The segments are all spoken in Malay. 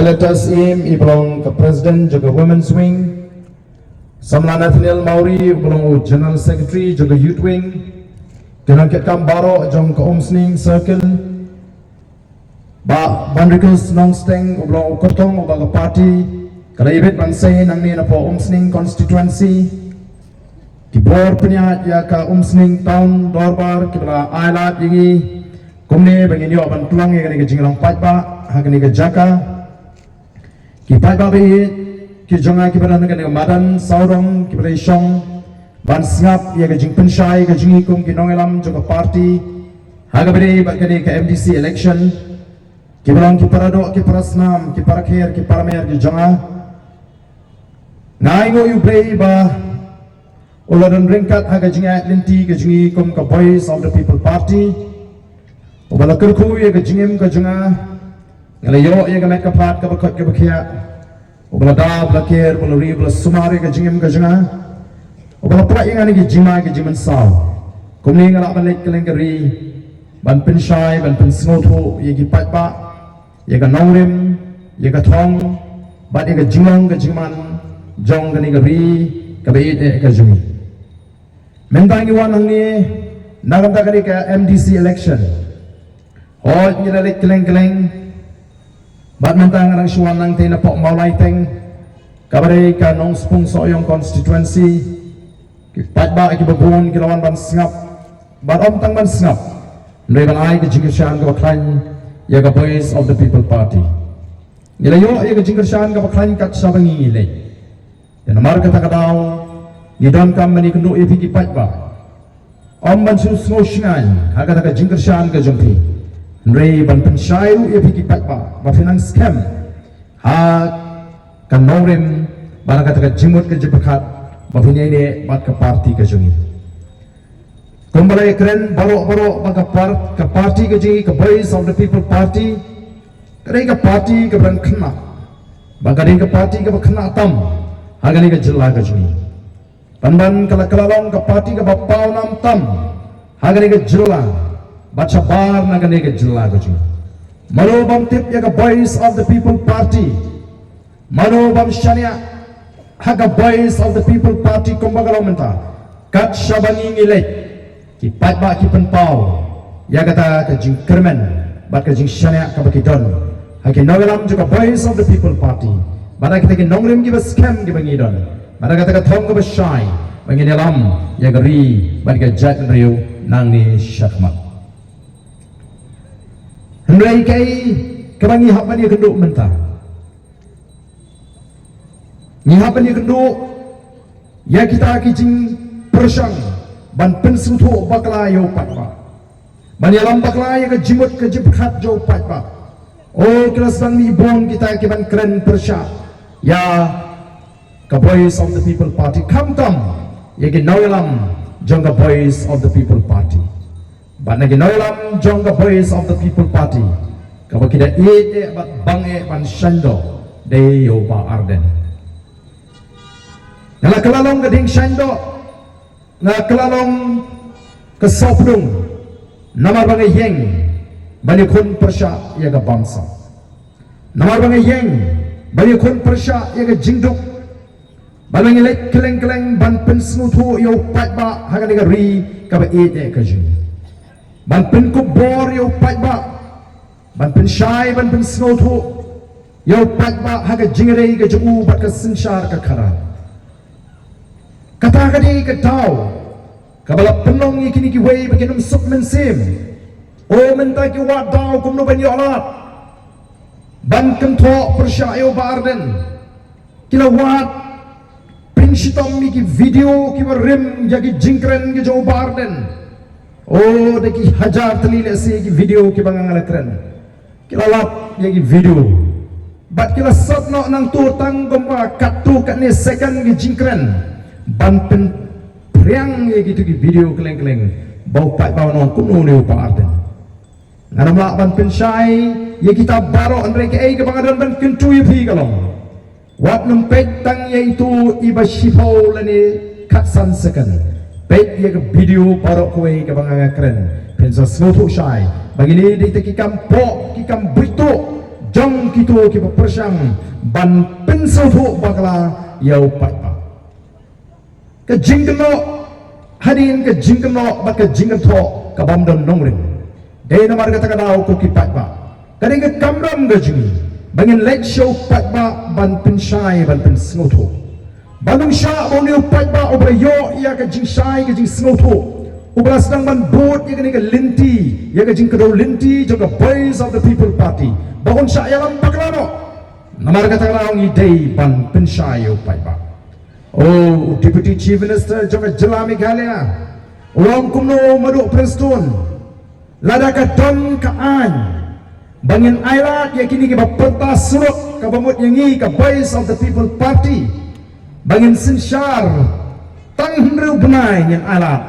Facilitas im ibelong ke Presiden juga Women's Wing. Samla Nathaniel Mauri ibelong General Secretary juga Youth Wing. Kinangkit Kambaro jong ke Omsning Circle. Ba Bandrikus Nongsteng ibelong Kotong ubaga party. Kalaibit Bansay nang ni na po Omsning constituency. Kibor punya ya ka Omsning Town Dorbar kibla Ailat yingi. Kumne bangin yo bantuang ya kani kejinglang patba hakani kejaka ki patba be ki jonga ki badan kani madan saurong ki bale shong ban sngap ya kejing penshai kejingi kum ki nongelam joka party haga be kani ke MDC election ki balang ki parado ki parasnam ki parakher ki paramer ki jonga naingo yu play ba uladan ringkat haga jinga linti kejingi kum ka Voice of the People Party. Ubala kerku ya ke jingim ke jenga ngalayo ya ke mek kapat ke bekot ke bekia ubala da blakir buluri ubala sumari ke jingim ke jenga ubala pra yang ani ke jima ke jiman saw kumni ngala balik ke lengkeri ban penshai ban pensngoto ya ke patba ya ke nongrim ya ke thong bat ya ke jingong ke jiman jong ke ni ke ri ke beit ke jumi mentangi wanang ni nagam ta ke MDC election. Oh, nyelalik keleng-keleng. Bat mentang orang suan nang tena pok maulai teng. Kabare ka nong spung soyong constituency. Kipat ba ki babun kilawan ban sngap. Bat om tang ban sngap. Ndai ban ai ke jingkershan ka baklan ya ka Voice of the People Party. Nilayo ya ka jingkershan ka baklan kat sabangi ngilai. Dan amar kata kadaw ngidon kam mani kendu e piki pat ba. Om ban su snoshingan haga ka jingkershan ka jongpi. Nrei ban penshayu ya piki patba ba finang scam ha kan nongrim bana kata jimut ke jebakat ba finya ini bat ke parti ke jungi kumbalai keren baro ba ke parti ke jungi ke Voice of the People Party kare ke parti ke ban khna ba kare ke parti ke khna tam ha gani ke jilla ke jungi ban kala-kalalong ke parti ke ba pau nam tam ha gani ke jilla baca bar nagane ke jilla goju manobam tip ya ka Voice of the People Party manobam shania haga Voice of the People Party kumbagalo menta kat shabani ngilek ki patba ki penpau ya kata ke jing kermen bat ke jing shania ka bakidon haki nogelam juga Voice of the People Party bana kita ke nongrim ki scam ki bangidon bana kata ke thong ke shai banginelam ya gari bat ke jat riu nang ni syakmat. Hendai kai kebangi hak bani kenduk mentah. Ni hak bani kenduk ya kita kijing persang ban pensutu bakla yo patba. Bani alam bakla ya ke jimut ke jibhat jo patba. Oh kelas bang ni bon kita ke ban keren persya. Ya ke Voice of the People Party kam ya ke nawalam jong ke Voice of the People Party. Bana ginoilam jong ka Voice of the People Party kaba kida bat bange ban shando de yo ba arden ngala kelalong gading shando ngala kelalong ke sopdung namar bange yeng bani kun persya ya ga bangsa namar bange yeng bani kun persya ya ga jingduk bani ngelek keleng-keleng ban pensmutu yo patba haga ga ri kaba ka jing ban pen kubor yo patba ban pen shai ban pen snothu yo patba haga jingre ga ju bat ka sinshar ka khara kata kadi ka tau kabala penong ikini ki wei baginum sup men sim o menta ki wa dau kum no ban yo alat ban kan tho persya yo barden kila wat prinshitom mi ki video ki rim jagi jingkren ki jo barden. Oh, deki hajar telile se ki video ki bangang keren. Kila lap ya ki video. Bat kila sot no nang tu tang gomba katu kat ni second ki jingkren. Ban pen priang ya gitu ki video keleng-keleng. Bau pat bau non kuno ni upa arten. Ngaram lak ban pen syai ya kita baro andre ke ai ke bangadan ban kentu ya pi kalong. Wat nempet tang ya itu iba shifau lani katsan second. Baik ya ke video parok kowe ke bangang keren pensa snotu syai bagi ni di tekikam po kikam brito jong kita ki persang ban pensel thu bakla yau pat ba ka jingkno hadin ka jingkno ba ka jingkno ka bam don nongrin dei na marga ta kadau ko ki pat ba kading ka kamram ga jingi bangin let show pat ba ban pensai ban pensngo thu banung sha bon ni pat ba obra yo ya ka jing sai ka jing sngo thu ubra sedang ban boat ya ka linti ya ka jing kado linti jaga boys of the people party bangun sya ya lam baklano namar kata kadau ni dei ban pensai yo pat ba oh deputy chief minister jaga jela Meghalaya orang kumno madu Preston lada ka don ka an bangin airat ya kini ka pentas suruk ka bamut yangi ka boys of the people party bangin sinsyar tang hendru benai yang airat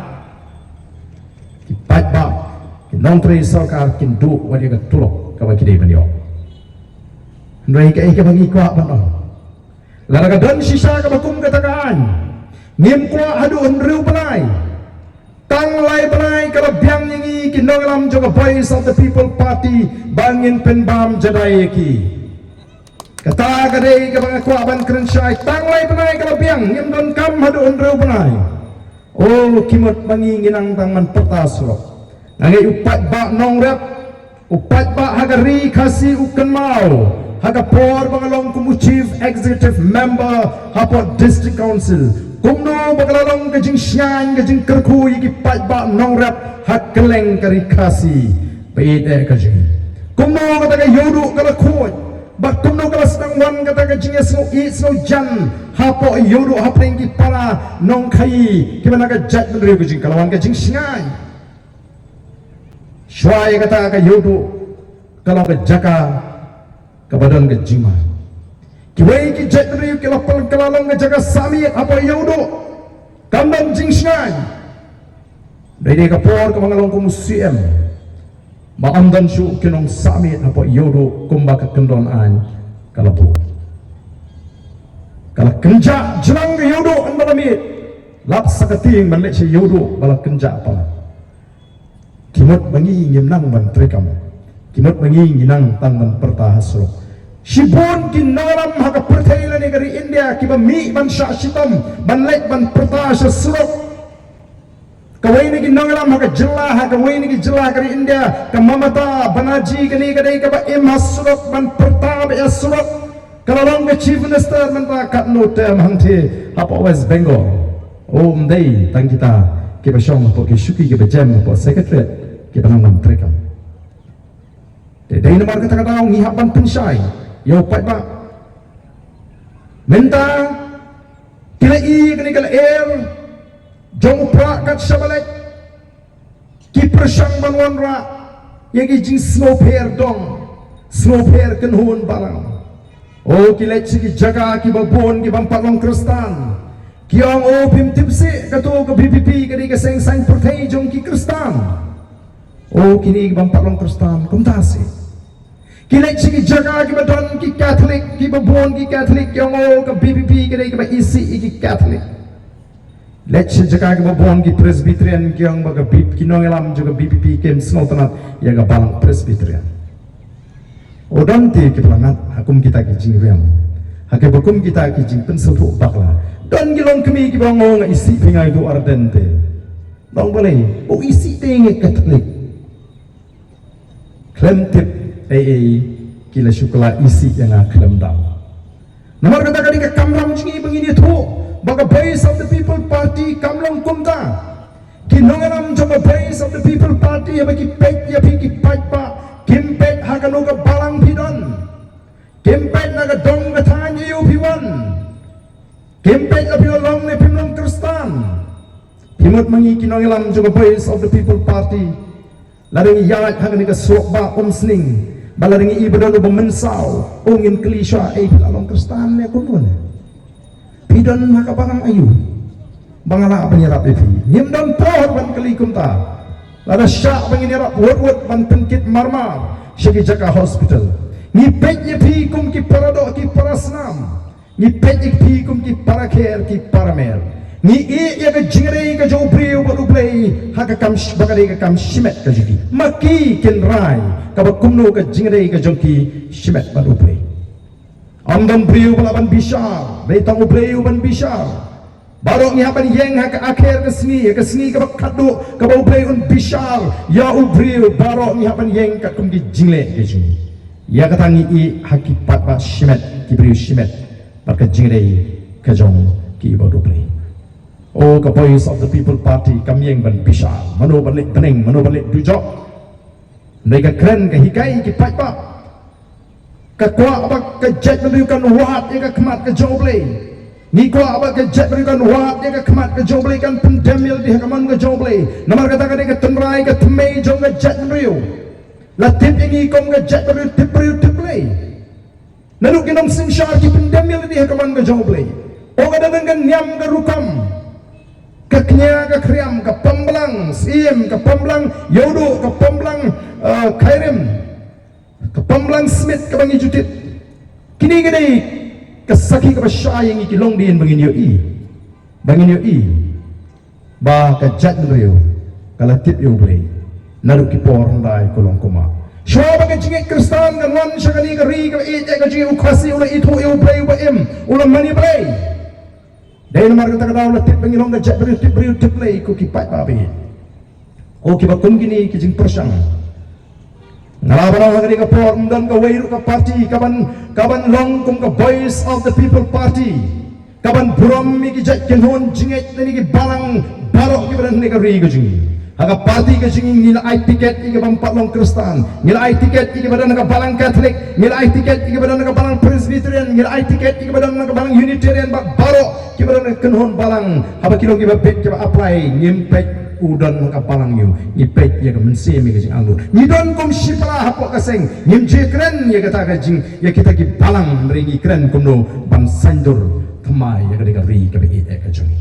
ki pat ba ki nongtre sarkar kin du wadi ka tulok ka ba kidai banyo ndai ka bangi kwa ba no lara ka don sisa ka bakum katakaan ngim kwa hadu hendru benai tang lai benai ka biang yangi ki nonglam juga boys of the people party bangin penbam jadai ki kata kadai ka bang kwa ban krensyai tang lai benai ka biang ngim don kam hadu hendru benai oh kimot bangi nginang tang man pertasro nangai upat ba nong rep upat ba hagari kasi ukan mau haga por bangalong kumu chief executive member hapo district council kumno bagalalong kajing syan kajing kerku yiki pat ba nong rep hakeleng kari kasi pede kajing kumno kata ka yodu kala kuat ba kumno kala sedang wan kata kajing esno isno jan hapo yodu hapeng ki para nong kai kimana ka jat bendri kajing kalawan kajing syan syai kata ka yodu kalau ka jaka kabadan ke jima kiwai ki jatri ki lapal kalalong ke jaga sami apa yodo kambam jingsnai dari ka por ka mangalong ko museum maamdan syu kinong sami apa yodo kumba ka kendon an kalabu kala kenja jelang ke yodo an malamit lap sakating manlek si yodo bala kenja apa kimot bangi ngimnang man trekam kimot bangi nginang tang man pertahasro Shibun kin nalam haka pertailan negeri India kiba mi ban sya shitam ban lek ban pertasha suruk kawai ni kin nalam haka jelah kawai ni kin jelah kari India ka mamata banaji kani kadai kaba imhas suruk ban pertab ya suruk kalalong ke chief minister menta kat no tem hangte apa West Bengal day tang kita kiba syong apa ki syuki kiba jam apa secretary kiba nang menteri kam dai nomor kata kata ngihapan pensai yo pat ba menta kilai kani kala air jong pra kat shabalek ki persang banwan ra yagi jing snow pair dong snow pair kan hun barang oh kilai sigi jaga ki babon ki bampalong kristan kiang o pim tipsi kato ka BBP kani ka seng sang pertai jong ki kristan oh kini ki bampalong kristan kumtasi kilek sigi jaga ki badon ki Catholic ki babon ki Catholic yang o ka BBP ki ba isi ki Catholic let si jaga ki babon ki Presbyterian ki yang baga bib ki nongelam juga BBP kem snautanat ya ga balang Presbyterian odon ti ki pelangat hakum kita ki jingriam hake bakum kita ki jing pensutu bakla don gilong kemi ki bango nga isi pingai do ardente dong boleh o isi tinge Catholic klem tip kila syukla isi yang akan dam. Nomor kata kali ke kamlang jingi begini tu, baga boys of the people party kamlang kumda. Kinongalam jama boys of the people party ya bagi pet ya bagi pajpa kimpet hakanuga balang pidon. Kimpet naga dong katanya yu piwan. Kimpet labi olong ne pimlong kristan. Himut mangi kinongalam jama boys of the people party. Laring yat hakanika sokba sning. Balaringi ibadah lu memensau ungin kelisha pilalong kristan ne kumpul pidon haka bangang ayu bangala penyerap itu nyimdan pohon ban kelikum ta lada syak bangin nyerap wot ban penkit marmar syagi jaka hospital ngipet ye kum ki paradok ki parasnam ngipet ye kum ki paraker ki paramer ni ya ke jingre ke jo priu ba duplay ha ka kam bagare ka kam shimet ka jiki maki ken rai ka ba kumno ka jingre ka jongki shimet ba duplay amdam priu ban bishar dei tang priu ban bishar barok ni haban yeng ha ka akhir ke sni ka ba khadu ka ba duplay un bishar ya priu barok ni haban yeng ka kum ki jingle ke jing ya ka tangi i hakipat ba shimet ki priu shimet ba ka jingre ka jong ki ba duplay. Oh, the voice of the People Party kami yang ban bisa, mano balik pening, mano balik dujok. Mereka keren ke hikai ke paipa. Kekuat apa kejet menunjukkan wahat yang kemat ke joble. Ni kuat apa kejet menunjukkan wahat yang kemat ke joble kan pendemil di hakaman ke joble. Namar katakan dia ketenrai ke temei jong ke jet menunjuk. Latip ini kom ke jet menunjuk tipriu. Lalu kita simsyar ki pendemil di hakaman ke joble. Oh, kadang-kadang nyam ke rukam. Keknya ke kriam ke pemblang sim ke pemblang yodo ke pemblang kairim ke pemblang smith ke bangi jutit kini gede kesaki ke basyai yang iki long din bangin yo i ba ke jat nrio kala tip yo bre naru ki por ndai kolong koma shoba ke jingi kristan kan wan shakani ke ri ke e ke jingi ukhasi ula itu yo bre ba em ula mani bre. Dari nomor kita ketahui lah tip pengilong gajah beri tip lagi ku kipat babi. Oh kibat kum gini kijing persang. Ngalaban orang ini kapor dan ke wairu ke parti kaban long kum ke voice of the people party. Kaban buram mi kijat kenhon jinget ni ki balang barok kibat ni ke ri kijing. Aga parti kijing nilai tiket iki bampat long Kristen, nilai tiket iki badan ke balang Katolik, nilai tiket iki badan ke balang Presbyterian, nilai tiket iki badan ke balang Unitarian barok kibaran kenhon balang apa kilo kiba bet kiba apply nyimpek udan ka balang yu ipek ya mense mi ka anggur nidon kom sipala hapo kaseng nyimje kren ya kata ka jing ya kita ki balang ringi kren kumno ban sandur thamai ya ka ri ka be ka jong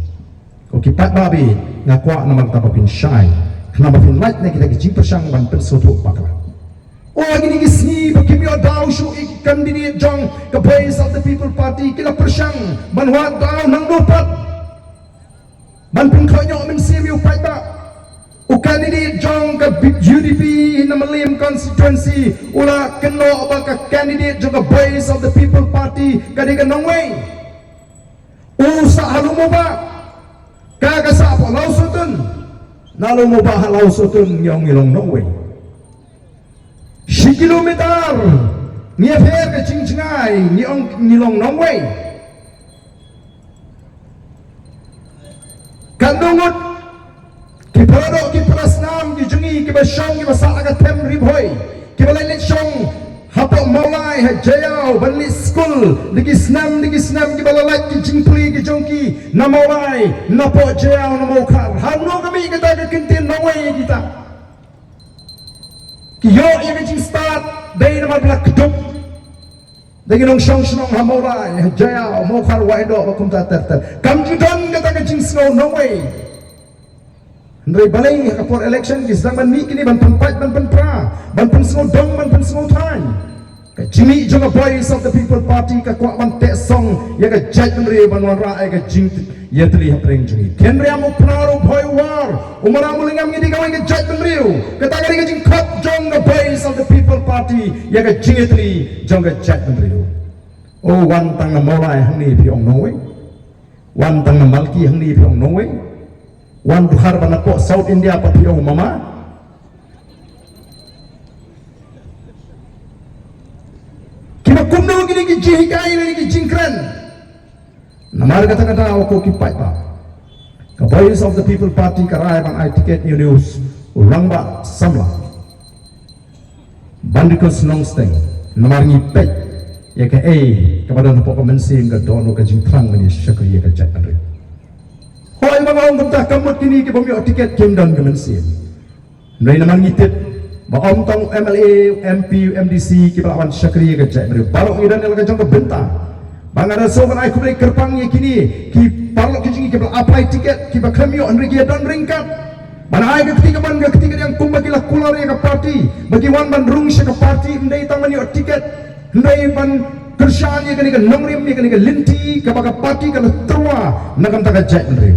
o kipat babi ngakwa namang tapapin syai kenapa pin light na kita ki jing persang ban persoto pakla. Oh gini gisni bakimyo daw shu candidate jong the voice of the people party kila persyang banwa daw nang lupat ban pingkonyo min simiu paita o candidate jong ka UDP in Malim constituency ula keno ba ka candidate jong the voice of the people party kadiga nongway usa halumo ba kaga sa po lausutun nalumo ba lausutun yung ilong nongway si kilometer ni affair ke cingcingai ni long nongway kandungut ki produk ki prasnam ki jungi ki basyong ki basa aga tem ribhoy ki balai lechong hapo maulai ha jayao banli school lagi snam ki balalai ki jingpli ki jongki na maulai na po jayao na maukar hano kami kita ke kintin nongway kita kiyo yang kecil start dari nama belak keduk dari nong shong hamorai jaya mau karwai do bakum tater kam judon kata kecil snow no way dari balai kapor election di zaman ni kini ban tempat ban penpra ban pensnow dong ban pensnow time kecili juga voice of the people party ka kuat ban tek song ya ka jaj dari ban wanra ka jing ya terlihat ring jungi kenre amu penaro boy war umara mulingam ngidi kawai ke jaj benriu kata kali ke jing kop jong the voice of the people party ya ke jing etli jong ke jaj benriu oh wan tang na molai hangni piong nowe wan tang na malki hangni piong nowe wan duhar banako South India pa piong mama kima kumno gini ki jihikai ni ki jingkran namar kata-kata aku kipai pa ka voice of the people party karai bang I ticket news ulang ba samla bandikos nongsteng namar ngipet ya ka kepada napo komensi ga dono ka jingtrang ni syakri ya ka jatare hoy mga ong ta kamot kini ki bumi ticket kim don komensi ndai namar ngipet ba om tong MLA MP MDC ki balawan syakri ya ka jatare barok idan el ka jong ka benta bangada soban ai kublai kerpang ye kini ki parlo ki jingi ki apply tiket ki ba klamio andri ki don ringkat mana ai ke ketiga yang kum bagi lah kular ye ka party bagi wan ban rung se ka party ndai tamani o tiket ndai ban kershan ye kani ka nongrim ye kani ka linti ka ba ka party ka terwa nakam ta ka jat ndri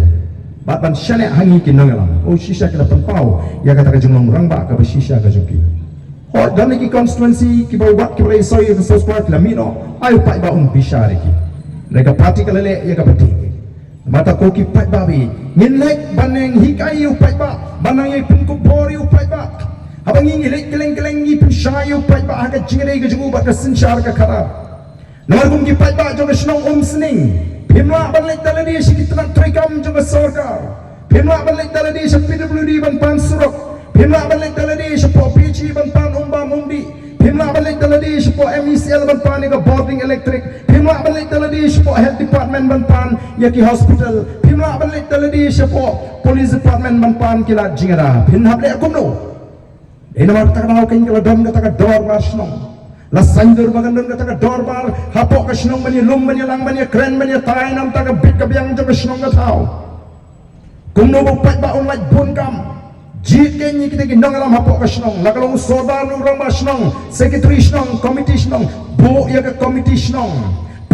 bat ban syane hangi kin nangalam o shisha kala penpau ya kata ka jengong rangba ka shisha ka jengki ho dan lagi constituency ki ba wat ki ba soy ka sos part la mino ayo pai ba bishare ki rega party kala le ya ka pati mata ko ki pai ba bi ngin lek baneng hikai u pai ba banang ye pun ko bori u pai ba habang ngi lek keleng ngi pun shay u pai ba ka jingre ka jungu ba ka sinshar ka khara namar kum ki pai ba jo ka snong sning Pimla balik daladi si kitran trikam juga sarkar. Pimla balik daladi si PWD ban pan surok. Pimla balik daladi si PPG ban pan umba mundi. Pimla balik daladi si MECL ban pan ega boarding electric. Pimla balik daladi si health department ban pan yaki hospital. Pimla balik daladi si police department ban pan kila jingara. Pinhab le akumno. Ina mar takana kain kila dom kata ka dor barsnong. La sandur bagandun kata ka dorbar hapok ka snong bani lum bani lang bani kren bani tay nam ta ka bit ka biang jo ka snong ka thau kumno bo pat ba on like bun kam jit ke ni kita ginong alam hapok ka snong la kalong soda nu rong ba snong secretary snong committee snong bo ya ka committee snong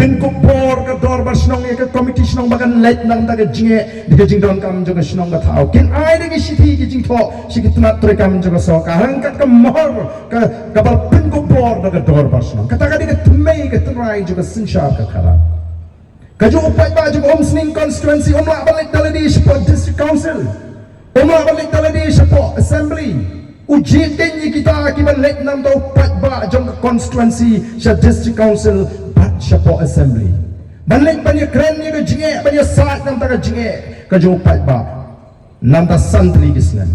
pin ko bor ka dorbar snong ya ka committee snong bagan let nang ta ka jinge di ka jing don kam jo ka snong ka thau kin ai de ki sithi ki jing tho si kitna tre kam jo ka so ka hangkat ka mohor ka kabal pin ko bor da ka dorbar snong kata ka di ka thmei ka trai jo ka sinshar ka khara ka jo upai ba jo sning constituency la balik daladi support district council la balik daladi support assembly ujit kenyi kita kiban let nam to upai ba jo constituency sa district council Support assembly. Balik banyak keren ni ke jinge, banyak saat nam tak ke jinge. Kerja upat ba, nam tak santri kisnem.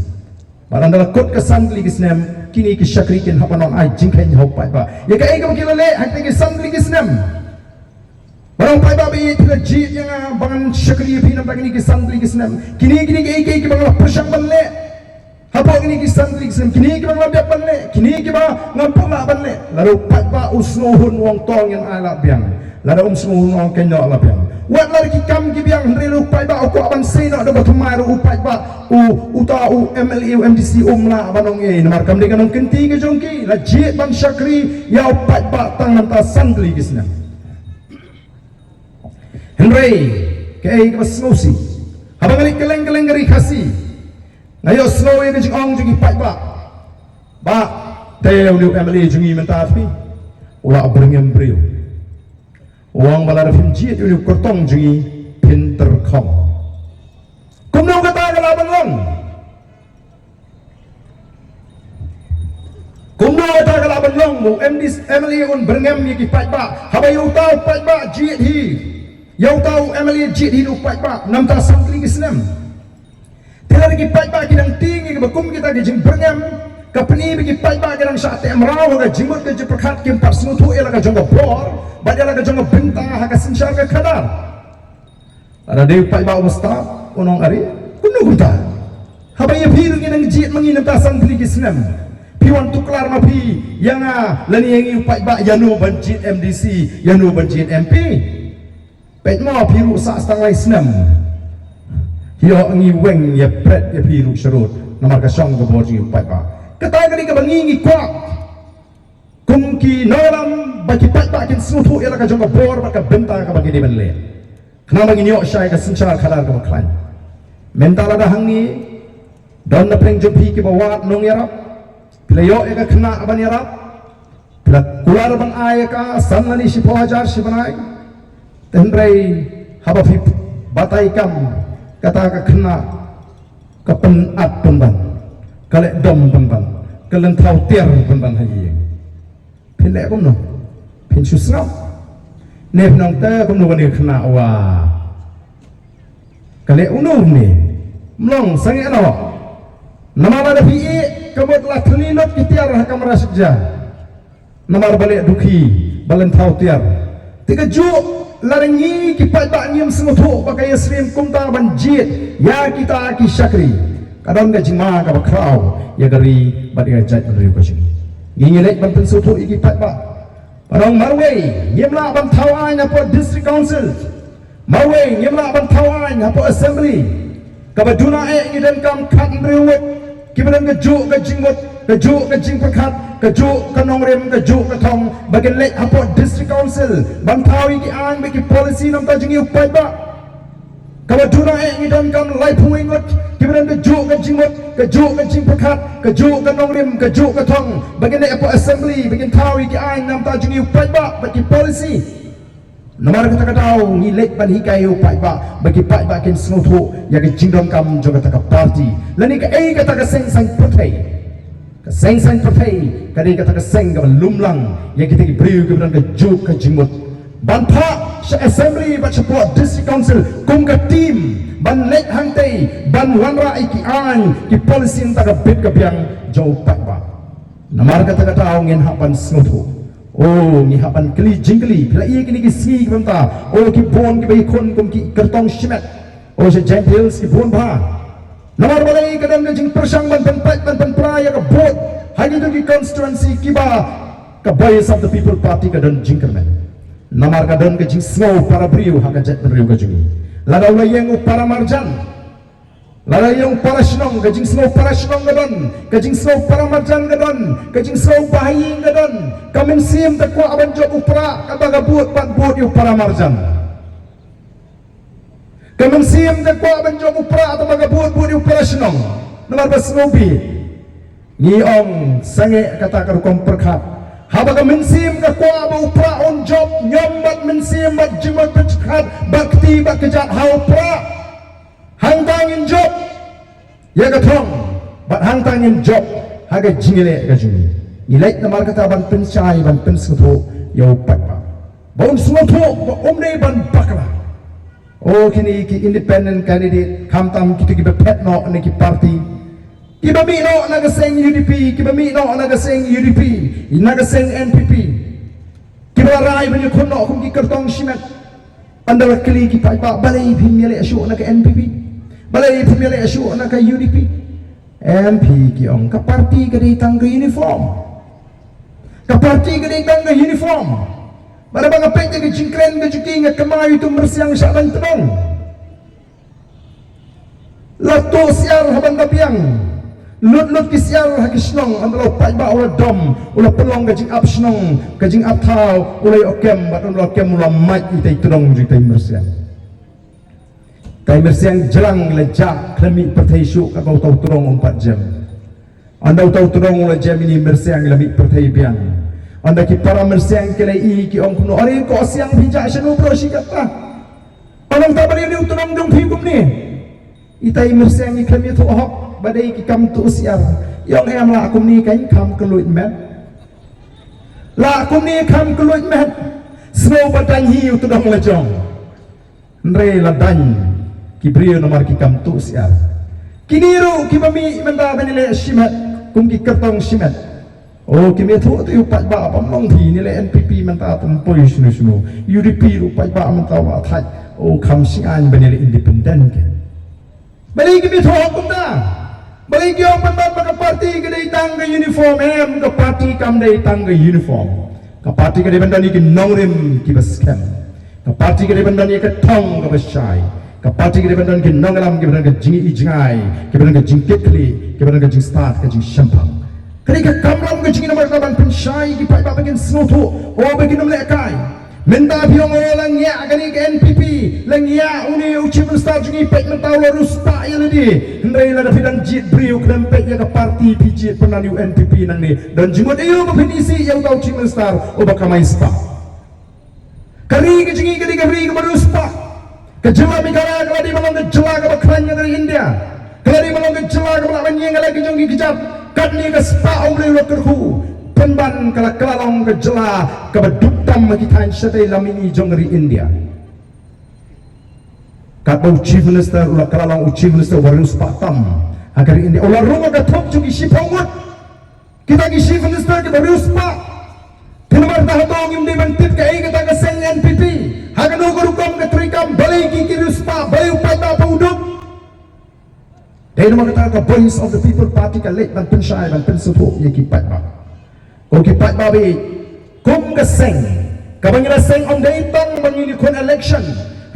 Barang dalam kot ke santri kisnem, kini ke syakri kin hapanon ai jingkai ni upat ba. Ya ke ega bagi lele, hak ke santri kisnem. Barang upat ba bi tidak jit yang bangan syakri pi nam tak kini ke santri kisnem. Kini ke ega bangan persang balik. Apa kini ki santri kisnem, kini ki bang labyak banle, kini ki bang ngampuk lah banle. Lalu pat ba usnuhun wong tong yang alap biang, lalu usnuhun wong kenyo alap biang. Wat lari ki kam ki biang henrilu pat ba aku aban seno ada batu maru upat ba uta MLA MDC lah abanong namar kam de kanong kenti ke jongki la jit bang syakri ya upat ba tang nanta santri kisnem. Henry ke bas ngosi, habang alik keleng ngeri kasi. Ayo slow yang jeng ong jeng ipat ba teu liu MLA jeng imentafi ulah berengem beriu uang balar film jit liu kortong jeng pinter kong kumno kata kalaban long kumno kata kalaban long mu MLA un berengem yang ipat ba habai yau tau ipat ba jit hi yau tau MLA jit hi ipat ba nam ta santri Islam tidak lagi pai-pai kidang tinggi ke bakum kita ke jeng berngam kapeni bagi pai-pai kidang saat emrau ke jimut ke jeperkat ke empat senutu ialah ke jongga bor badalah ke jongga bintang haka sinsyar ke kadar ada dewi pai-pai umasta unong ari kuno guna habai ya biru kidang jit menginam tasan klik Islam piwan tuklar mapi yang lani yang pai-pai yanu banjit MDC yanu banjit MP pai-pai biru saat setengah Islam Yo ngi weng ya pret ya biru serut namar ka song ka bojing upai ba kata kali ka bangi ngi kwa kungki nolam bagi pat ba kin sutu ela ka jong ka bor ba ka benta ka bagi di benle kana bagi nyok syai ka sinchar khalar ka baklan mental ada hangi don na preng jumpi ki bawat nong yarap playo e ka khna ban yarap pla kular ban ay ka sanani si pohajar si banai tenrei haba fi batai kam kata ka kena ka penat penban kalek dom penban kalen thau tiar penban hayi pile kom no pin susra ne pnong ta kom no bani kena wa kalek unu ni mlong sange no namara da pi kabot la thlilot ki tiar ha kamera sejja namar balik duki balen thau tiar tiga ju larangi kipat tak nyiam semutu pakai yasrim kumta banjit ya kita ki syakri kadang ga jima ka bakrau ya gari badia jat dari pasing ngilek ban pensutu ikipat ba parang marwe nyemla ban thawai na po district council marwe nyemla ban thawai na po assembly ka baduna e ngiden kam khat riwet kibalan ga ju ga jingwat ga ju ga jing pakhat keju kanong rem keju katong bagian lek hapot district council bantawi ki an bagi polisi nam ta jingi upai ba Kalau duna ngidam kam lai puingot, kemudian kejuk ke jimut, kejuk ke jimpekat, kejuk ke nongrim, kejuk ke tong. Bagian apa assembly, bagian tawi ke ain nam tajung upai ba bagi polisi. Nomor kata tahu ngilek ban hikai upai ba bagi pai ba kin snotu ya ke jingdom kam juga tak parti. Lani ke kata ke seng sang pertai. Ke seng sang pertai, kadi kata ke seng ke lumlang ya kita beri kemudian kejuk ke jimut. Ban pak sa assembly ba support district council kum ka team ban lek hangtei ban wanra iki an ki policy ta bit ka biang jau pak ba namar kata tahu ngin hapan snotu oh ngi hapan kli jingli pila iya kini ki si banta oh ki bon ki bai kon kum ki kertong shimet oh se gentils ki bon ba namar balai kadang ka jing persang ban ban praya ka bot hari tu ki constituency ki ba ka voice of the people party ka dan jingkerman namar kadon ke jing snow para beriu haka jet beriu ke jungi lada ulayeng para marjan lada yang para shnong ke jing snow para shnong kadon ke jing snow para marjan kadon ke jing snow bahayi kadon kamen sim ta kwa aban job upra kabaga buat pat buat yu para marjan kamen sim ta kwa aban job upra atau baga buat yu para shnong namar ba snow bi ni ong sange kata karukom perkhat habaga mensim ka kwa ba upra on job nyambat mensim bat jimat bercekat bakti bak kejat ha upra hangtangin job ya ka thong bat hangtangin job haga jingile ka jumi nilai namar kata ban pensai ban pensutho ya upat ba bon sutho ba omne ban bakla oh kini ki independent candidate kamtam kita ki pet no ne ki party kiba mi no naga seng UDP kiba mi no naga seng UDP naga seng NPP kiba rai bani kono kum ki kertong shimat andar kli ki pai ba balai phimele asu naga NPP balai phimele asu naga UDP MP ki ong ka party ka dei tang uniform ka party ka dei tang uniform bara bang apek ke jingkren ke juking ke mai tu mersiang syaban tenong lato siar haban tapiang lut kisial hakisnong andalo pai ba ula dom ula pelong gajing up snong gajing up thau ula okem bat ula okem ula mai itai tudong jitai mersiang jelang lejak klemi pertai syuk kau tahu tudong 4 jam anda tahu tudong ula jam ini mersiang lami pertai biang anda ki para mersiang kelai i ki ong kuno ari ko siang bijak syanu bro sikata palang tabali ni tudong dong hikum ni itai mersiang ni klemi tu hok badai ki kam tu usiar yang em la akum ni kain kam keluit met la akum ni kam keluit met snow batang hiu tu dong lejong nre la dan ki brio nomor ki kam tu usiar kiniru ki bami menda benile shimat kum ki kertong shimat oh ki me tu tu pat ba pam long thi ni le NPP menta tumpoi sunu UDP ru pat ba menta wa thai oh kam singan benile independent ke balik ki me tu hukum da balik yung pandan ka party ka day tang ka uniform em ka party kam day tang ka uniform ka party ka day bandan ki nongrim ki baskem ka party ka day bandan ka thong ka basai ka party ka day bandan ki nonglam ki bandan ka jingi ijngai ki bandan ka jingketli ki bandan ka jing start ka jing shampang kali ka kamram ka jingi nomor ka ban pensai ki pai ba bagin snoto o bagin nomle kai menta biong lang ya kani ke NPP lang ya uni uci besar jungi pek mentau larus pak ya ledi hendai la dapidang jit brio klempek ya ke parti pijit penani NPP nang ni dan jumut iyo definisi yang tau uci besar o bakamai spa kari ke jungi kali kari ke barus pak ke jela mikara ke di malang ke jela ke bakranya dari India kali malang ke jela ke malang yang lagi jungi kejap kat ni ke spa oleh lo kerhu penban kala kelalong ke jela ke beduktam makitain setai lamini jongri India kata chief minister ulah kelalong chief minister warus patam agar India ulah rumah ke top jungi sipongut kita ki chief minister ke warus pak pinamar tahatong yung dimantip ke ay kata ke seng NPP hagan ugurukom ke trikam balay ki kirus pak balay upay ta paudok dahil naman kata ke voice of the people party ka late ban pensay ban pensupo yung kipat ba okay pat babi kum gaseng kabangina seng om daitang mangini kon election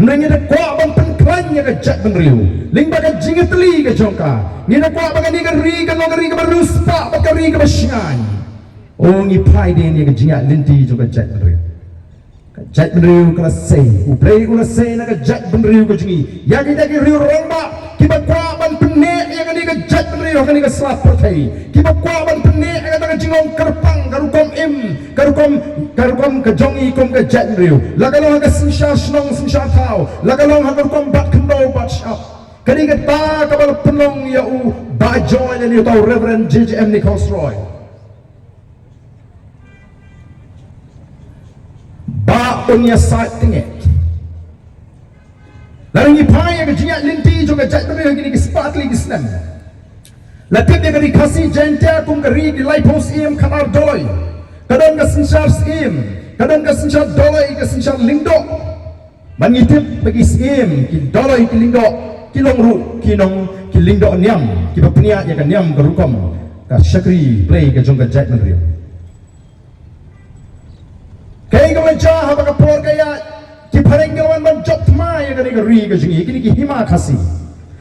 nangina kwa bang penkranya ka jat bangriu ling baga jingetli ka jongka ngina kwa baga ni ka ri ka longari ka baruspa baga ri ka basyan o ngi pai de ni ka jingat linti jo ka jat bangriu ka jat benriu kelas sei uplay kelas sei naga jat benriu ke jingi ya kita ki riu rongba kiba kwa ban penne ya kan ni ke jat benriu kan ni ke slap pertai kiba kwa ban penne ya kan jingong kerpang karukom im karukom ke jongi kom ke jat benriu lagalong ke sinsha snong sinsha tau lagalong karukom bat kendo bat shop kani ke ta kabal penong ya u ba join ni tau Reverend JJM Nichols Roy ba punya saat tinggi lalu ipaya ke jingat linti juga jat benriu gini ke sepat lagi Islam latip dia ke dikasih jenta kum ke ri di laipos im kanar doloi kadang ke sinsar im kadang ke sinsar doloi ke sinsar lingdo mangitip bagi im ki doloi ki lingdo kilong ru kinong ki lingdo niam ki bapnia ya ke niam ke rukom ka syakri play ke jongga jat benriu kaya kawan cah apa kapor kaya ki pareng kawan man job mai ya kani ri ke jingi kini ki hima khasi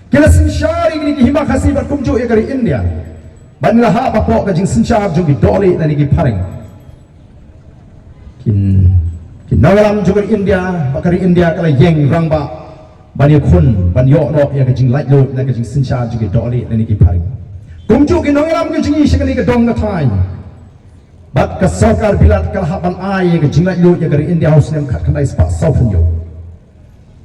kila sinshari kini ki hima khasi bat kumju ya kari India banlah ha apa pok ke jing sinshar jungi dole tani ki pareng kin nawalam juga India bakari India kala yeng rangba ban yakun ban yo no ya ke jing light lo na ke jing sinshar jungi dole tani ki pareng kumju ki nawalam ke jingi shikani ke dong na thai bat ka sarkar bilat kalhaban ai ke jingla yo ya dari India house nem khat khandai spa southern yo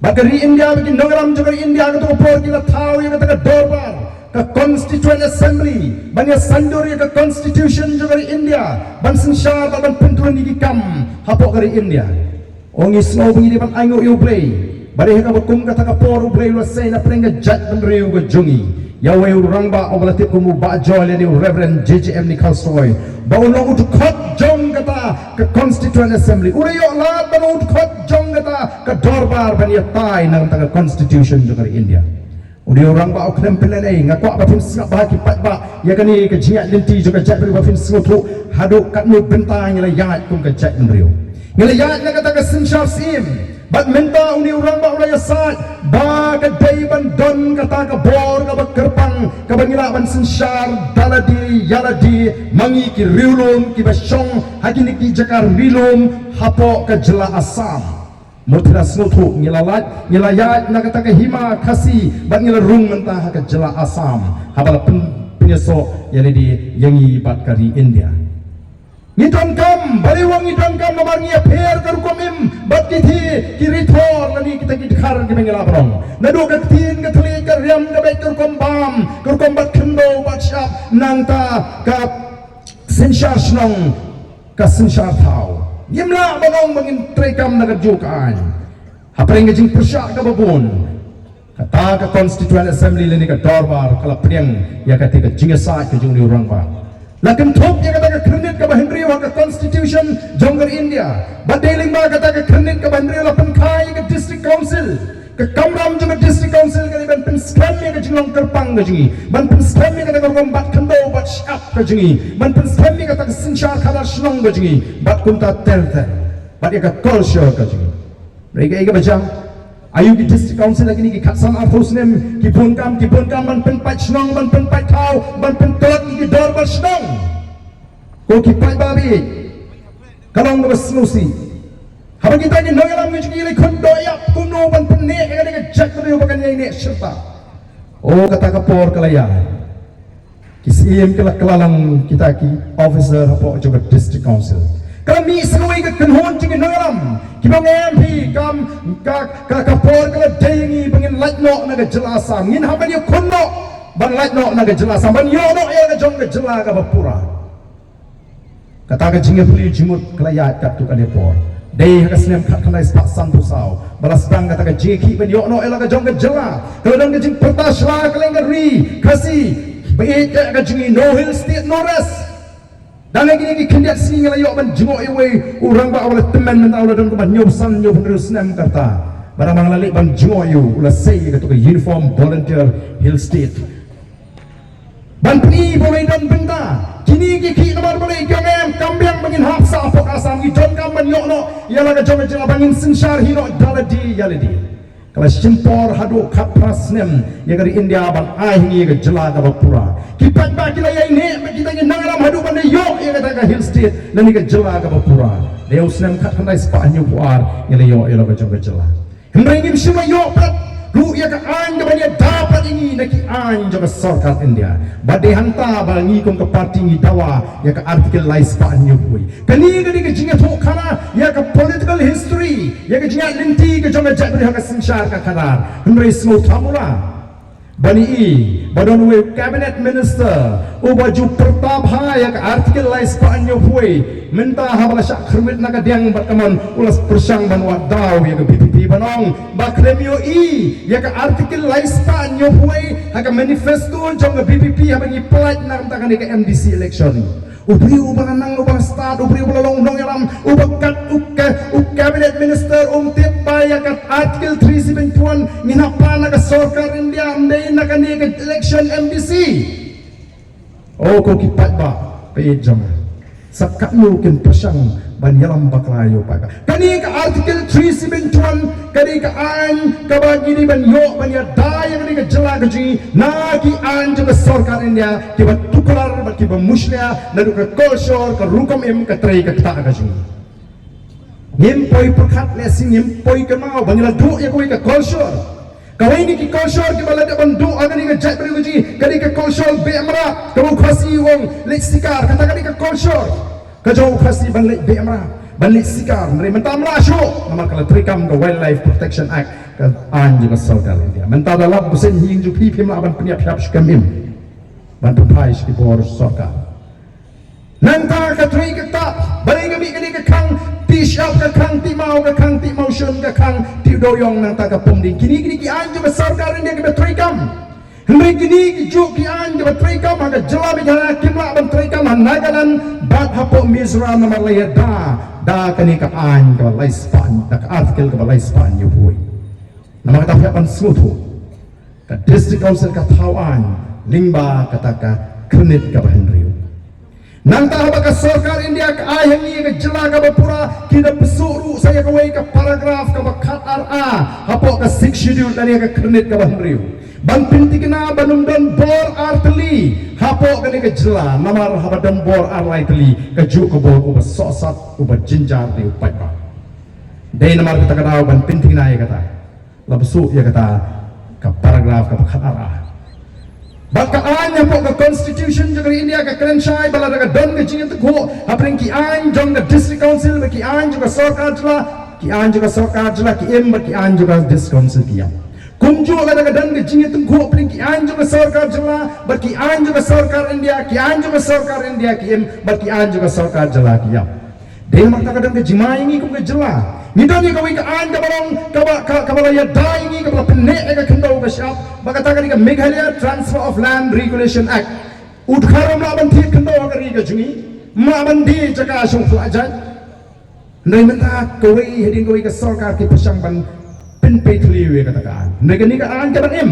bat dari India bikin nogram juga India ke to por kila thau ya ka dorbar ka constituent assembly banya sandur ya ka constitution juga dari India ban sinshar ban pentuan di kam hapok dari India ongi slow bunyi ban aingo yo play bare ka kum kata ka por play lo sei na prenga jat benriu ke jungi Yawe urangba obalatit kumu bajol yani Reverend JJM Nichols Roy baulong ut khot jong kata ke constituent assembly urayo lat baulong ut khot jong kata ke dorbar bania tai nang ta constitution juga India urayo urangba oklem pelene ngakwa bafin singap bahaki patba ya kani ke jingat linti juga jat beri bafin singotu hadu katnu bentang ngela yat kum ke jat beriu ngela yat na kata ke sinshar sim bat minta uni orang ba ulaya sat ba ka daiban don kata ka bor ka kerpang ka bangila ban sinshar daladi yaladi mangi ki riulum ki basyong hakini ki jakar rilum hapo ka jela asam mutra snutu ngilalat ngilayat na kata ka hima khasi bat ngilarung mentah ka jela asam habala penyeso yani di yangi bat kari India ngidon kam bari wong ngidon kam mamarngi apher karukomim bat kithi kirithor lani kita kidkhar ke mengela brong nadu ka tin ka thli ka riam ka bet karukom bam karukom bat khendo bat shap nangta ka sinshar snong ka sinshar thau nimla banong mangin trekam na kajukan hapreng jing persya ka babun kata ka constituent assembly lani ka dorbar kala priang ya ka tika jingasa ka jung ni orang ba lakin thop ya kata ke kredit ke Henry wa ke constitution jonggar India badeling ba kata ke kredit ke Henry la penkai ke district council ke kamram juga district council ke ban pen scam ke jinglong kerpang ke jingi ban pen scam ke kata bat kendo bat shap ke jingi ban pen scam ke kata ke sinshar khalar shnong ke jingi bat kunta terter bat ya ke culture ke jingi mereka baca ayu ki district council lagi ni ki khatsan arthus nem ki bunkam ban pen pat shnong ban pen pat thau ban pen tolak ki dor ban shnong ko ki pat babi kalong ba snusi haba kita ni noyalam ngi ki le khondo ya kuno ban pen ne ga ga jak ri ba kan ne serta oh kata ka por kalaya ki CM kala kalalang kita ki officer hapo juga district council kami senoi ke kenhon cingin noyalam kibang MP kam ka por kala dayngi bangin latno na ga jelasa ngin haban yo kunno ban latno na ga jelasa ban yo no ya ga jong ga jela ga bapura kata ga jinge puli jimut kala ya kat tu kale por dei ha snem khat kala spak santu sao balas dang kata ga jinge ki ban yo no ela ga jong ga jela kalau dang ga jing pertasla kala ga ri kasi be ga jinge no hill state no rest dan lagi ni kendiat sini ngelayo ban jengok iwe urang ba awal teman mentau dan ko ban nyosan nyob terus nem kata barang bang lalik ban jengok yu ula sei ka to uniform volunteer hill state ban pri boleh dan benda kini ki nomor boleh gangem kambiang bangin hapsa apok asam ki jon kam ban yokno yala ga jong jela bangin sinshar hino daladi yalidi Kalau simpor hadu kaprasnem yang dari India ban ahingi ke jela ke Bapura. Kipat ba kita yang ini kita yang nangaram hadu ban yo yang kata ke Hill State dan ke jela ke Bapura. Dia usnem kat handai sepanyu puar yang yo elo ke jela. Hendai ingin semua yo prat lu ya ke an ke banyak dapat ini nak an juga sarkar India. Badai hanta bangi kong ke parti ni dawa ya ke artikel lai sepanyu pui. Kani ke jingat ho kana ya ke political history ya ke jingat linti ke jonga jat beri hak sensyar ke kanar. Hendai semua tamula. Bani badon we cabinet minister ubaju pertap ha ya ke artikel lai sepanyu pui. Minta habala syak kermit naga diang berkaman ulas persang ban wadau ya ke BPP banong bakremio ya ke artikel lai sepanyu pui hak manifesto jong ke BPP habangi pelat nak takkan ke MDC election. Ubri ubang nang ubang start ubri ubang long yalam ubakat cabinet minister tip ya ke artikel 371 minapa naga sarkar India amdai naga ni ke election MDC. Oh ko kipat ba pejam sakat mungkin persang ban yalam baklayo pa kani ka artikel 371 kani ka an ka bagi ni ban yo ban ya daya kani ka jela ka ji na ki an juga sarkar India ki ba tuklar ba ki ba muslia na ka culture ka rukam em ka trai ka ta ka ji ngem poi perkat le sing ngem poi ka mau ban ya du ya ko ka culture kawai ni ki culture ki bala da ban du agani ka jat bari ji kani ka culture be amra ka khasi wong leksikar kata kani ka culture kajau khasi ban lek be amra ban leksikar nri mentam la sho nama kala trikam ka wildlife protection act ka an juga sarkar India menta dalam busen hing ju pi phim la ban pnya phap skamim ban tu pai ki bor sarkar nanta ka tri ka ta bari ka mi kani ka khang Tishap ke kang timau shun ke kang tidoyong nang taka pumding kini ki an juga sarkar India ke betrikam hendai kini ki juk ki an ke betrikam aga jela bijana kimla ban trikam Nagaland bat hapo Mizoram nama laya da kani ka an ke balai span tak artikel ke balai span yu boy nama kata fiapan smutu ka district council ka Tawan lingba kata ka krenit ka bahendriu Nanta habaka sarkar India ke ayang ni ke jela ke Bapura kita pesuru saya kawai ke paragraf ke bakat RA hapo ke 6 schedule dari ke kredit ke bahendriu ban pinti kena banum dan bor arteli hapo ke jela namar habadan bor arteli ke ju ke bor uba sosat uba jinjar di upai ba dai namar kita kata ban pinti kena ya kata labsu ya kata ke paragraf ke bakat RA Bakaan yang pok ke constitution juga India ke kerensyai bala daga don ke jingin teguk apring ki an jong ke district council ki an juga sarkar jela ki em ki an juga district council ki kumju bala daga don ke jingin teguk apring ki an juga sarkar jela ki an juga sarkar India ki an juga sarkar India ki em ki an juga sarkar jela ki dia makta kadang ke jimai ini kum ke jela Nidani kawai ke anda barang kabalaya dai ini kabala penek ke kendau ke siap bakata ke Meghalaya Transfer of Land Regulation Act udharam la ban thit kendau ke ri ke jungi ma ban di jaka sung flajan nei menta kawai heding kawai ke sarkar ke pasang ban pen pe thli we katakan nei ke ni ka an ke ban em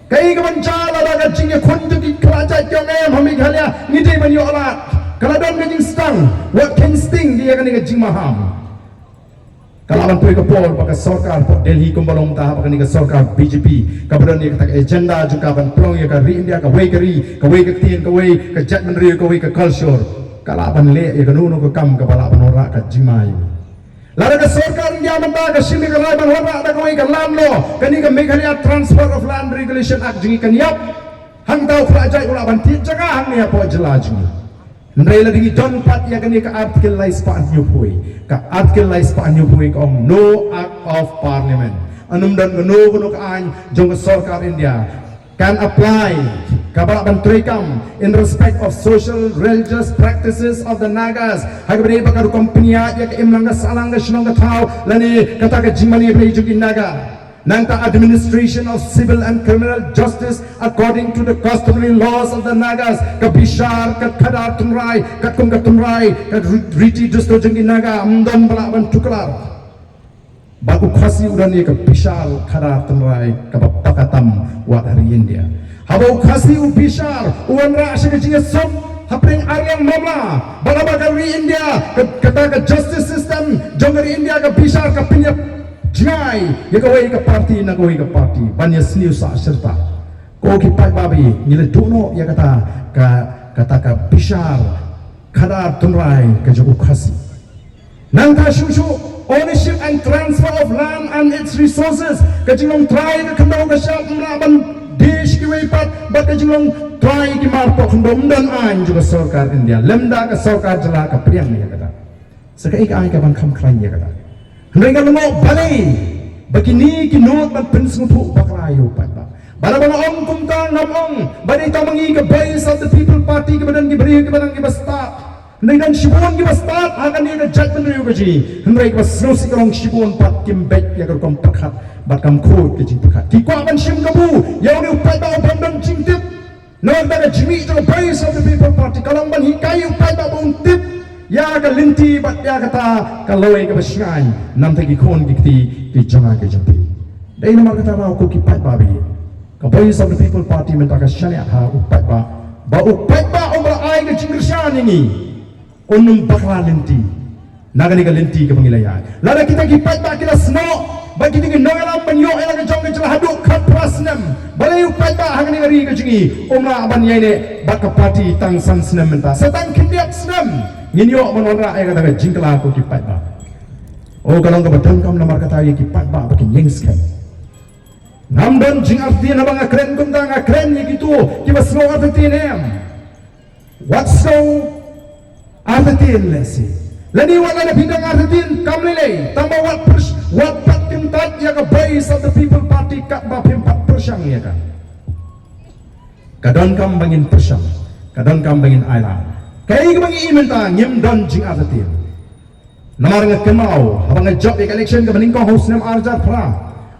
kai ke ban chala la ke jinge khon ju ki klaja kyong em ha Meghalaya ni dei ban yo ala kala don ke jing stang what can sting dia ke ni ke jing maham Kalaban pui kapol pakai sarkar pok Delhi kumbalong tahap pakai ni sarkar BJP kabaran ni kata agenda juga ban plong ya ka ri India ka wei ke tien ka wei ke jat menteri ka wei ke culture kalaban le ya ka nuno ka kam ka bala panora ka jimai lara ka sarkar India menta ka simi ka rai ban wara ka wei ka lam lo kani ka Meghalaya Transfer of Land Regulation Act jingi kan yap hang tau frajai ula ban ti jaga hang ya po jela jingi Nrela dingi don pat ya kani ka artikel lai span nyupui ka artikel lai span nyupui ka no act of parliament anum dan no ka an jong sarkar India can apply kabala ban trikam in respect of social religious practices of the Nagas hagbre bakar kompania ya ka imlanga salanga shnonga thau lani kata ka jimani bre jugi Naga Nangta administration of civil and criminal justice according to the customary laws of the Nagas ka bishar ka khadar tumrai ka kum ka tumrai ka riti justo jengi Naga amdon bala ban tuklar baku khasi udan ye ka bishar khadar tumrai ka pakatam wa dari India habo khasi u bishar uan ra ashe jinga som hapring aryang mamla bala bagari India kata ka justice system jongari India ka bishar ka pinya Jai, ya kawai ke parti na kawai ke parti, banyak senior serta. Kau kipai babi, nilai dono ya kata bishar, kadar tunrai kejagu kasih. Nangka shushu ownership and transfer of land and its resources. Kejinglong try ke kendau ke siap melaban dish kiwaipat, bat kejinglong try ki marpok kendom dan an juga sarkar India. Lemda ke sarkar jela ke priang ya kata. Sekai ai ka bang kam klan ya kata. Mereka menolak balai. Begini kinut dan pensentuh baklayu pada. Bala bala om kumta namong. Bani tamangi ke base of the people party ke badan ke beri ke badan ke bastat. Dengan shibun ke bastat akan dia ke judgment riu keji. Mereka senusi kalong shibun pat kimbek ya kerkom perkat. Bat kam kod ke jing perkat. Kiko akan shim kabu. Yang ni upai bau bandang jing tip. Nanti ke jimi ke base of the people party. Kalau ban hikai upai bau tip. Ya ke linti bat ya kata kalau ke basyai nam tegi kon gikti di janga ke jampi dai nama kata rau ko kipat babi ka voice of the people party menta ka syariat ha upat ba umra ai ke jingrshan ini onum bakla linti nagani ke linti ke pangilaya lada kita kipat ba kita sno bagi tinggi nangalam banyo ela ke jong ke jelah haduk kat prasnem balai upat ba hangani ngari ke jingi umra aban yaine bak ke party tang san snem menta setang kindiak snem Nginyo menolak ayat kata jingkla aku kipat ba. Oh kalau engkau betul kau namar kata ayat kipat ba bakin yengskan. Namdan jing arti nabang akren kumtang akren ni gitu kiba slow arti nem. What slow arti lesi. Lani wala na bindang arti kamlele. Tambah what pat kimtat ya ka base of the people party kat ba pimpat persang ya kan. Kadang kam bangin persang, kadang kam bangin ayla. Kaya kebangi imenta nyem don jing artin. Namar ngat kemau, habang job ek election ke beningkong house nem arjar pra.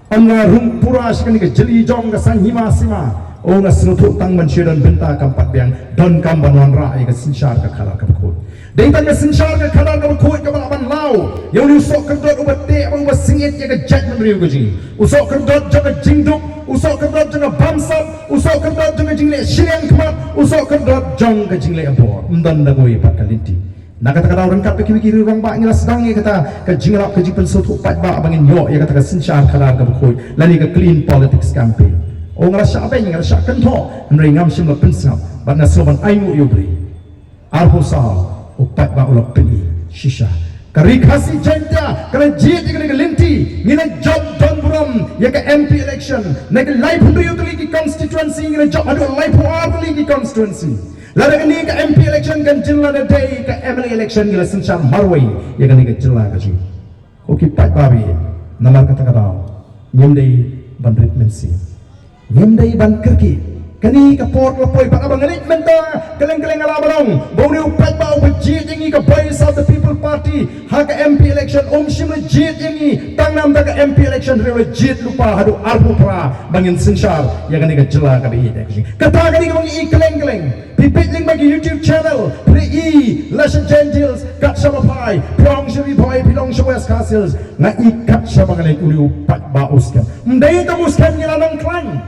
Anga rum pura sekali ke jeli jong ke sang hima sima. Oh ngas senutuk tang mansyidan benta kampat biang don kam banuan rai ke sinsyar ke kalar ke bekut. Deitan ke sinsyar ke kalar ke bekut ke balaban lau. Yang usok kedot ubat te ubat singit ya ke judgment riu ke jing. Usok kedot jaga jingduk. Usok kedot jangan bamsap, usok kedot jangan jingle syirian kemat, usok kedot jong ke jingle abor. Mdan dagoi pat kalinti. Nak kata orang kat peki kiri orang bak ngilas sedang ya kata ke jinglap ke jipen sotu pat ba abangin yo ya kata ke sinsyar kalar ke bekoi lani ke clean politics campaign. Oh ngerasa apa yang ngerasa kento, meri ngam sim la pensap, bat nasoban ainu yo beri. Arhosal upat ba ulah peni shisha. Karikasi jenta kerana jit yang kena linti ngina job John Buram ya ke MP election nak live hundred tu lagi constituency ngina job ada live tu lagi constituency lada ni ke MP election kan jilla ada day ke MLA election ngila sensyar marwai ya kan ni ke jilla ke jing oke pat babi namar kata nyemdai ban treatment si nyemdai ban kerki kani ke port lapoi pat abang ngelit menta keleng-keleng ala barong bau ni upat bau berjit yang ke base of the people party hak MP election shim jit yang tang nam ke MP election real jit lupa hadu arbu pra bangin sinsyar yang kani ke jela ke bi kata kani ke bangi keleng-keleng pipit link bagi YouTube channel pri lesson gentils kat sama pai plong shiri boy pilong shwes castles nga ikat sama kani uli upat bau skan mdai kamu skan ngilanang klang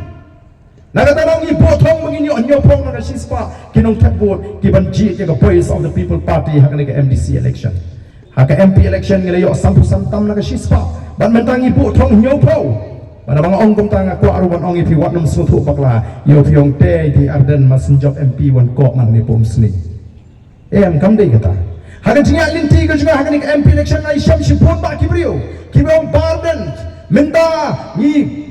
Nagatanong ibotong mengini onyopong na kasispa kinong tapbot kiban jit ya voice of the people party haka ka MDC election haka MP election ngelayo sampu santam na kasispa ban mentang ibotong nyopo pada mga ongkong tanga ko aruban ong ipi wat num sutu bakla yo pyong te di arden masenjob MP wan ko man ni pom sni kam dei kata haka jinga linti ko juga haka ka MP election ai sham shipon ba kibrio kibong barden menta ni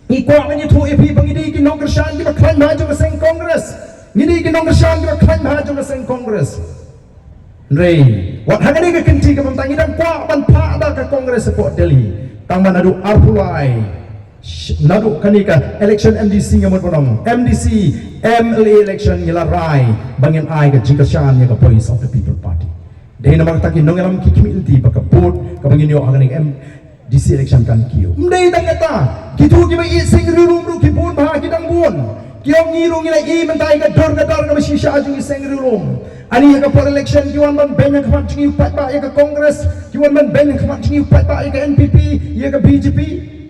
Ikuak ni tu EP pengidi ki nongkersan ki baklan maju ke seng kongres. Ngidi ki nongkersan ki baklan maju ke seng kongres. Rei, wat hangani ke kenti ke mentang idam kuak ban pa ada ke kongres sepok Delhi. Tang manadu arpulai. Nadu kani ka election MDC ngamut bonong. MDC MLA election ngila rai bangin ai ke jingkersan ya ke voice of the people party. Dei namang taki nongelam ki kimilti bakaput ka bangin yo hangani DC election kan kiyo. Mdai tang kata, gitu kiba ising rilum ru kipun bah kidang bun. Kiyo ngirung ila mentai ka dor ka masisha ajung ising rilum. Ani ka for election kiwan ban banyak kamat jingi upat ba ya ka Kongres, kiwan ban banyak kamat jingi upat ba ya ka NPP, ya ka BJP.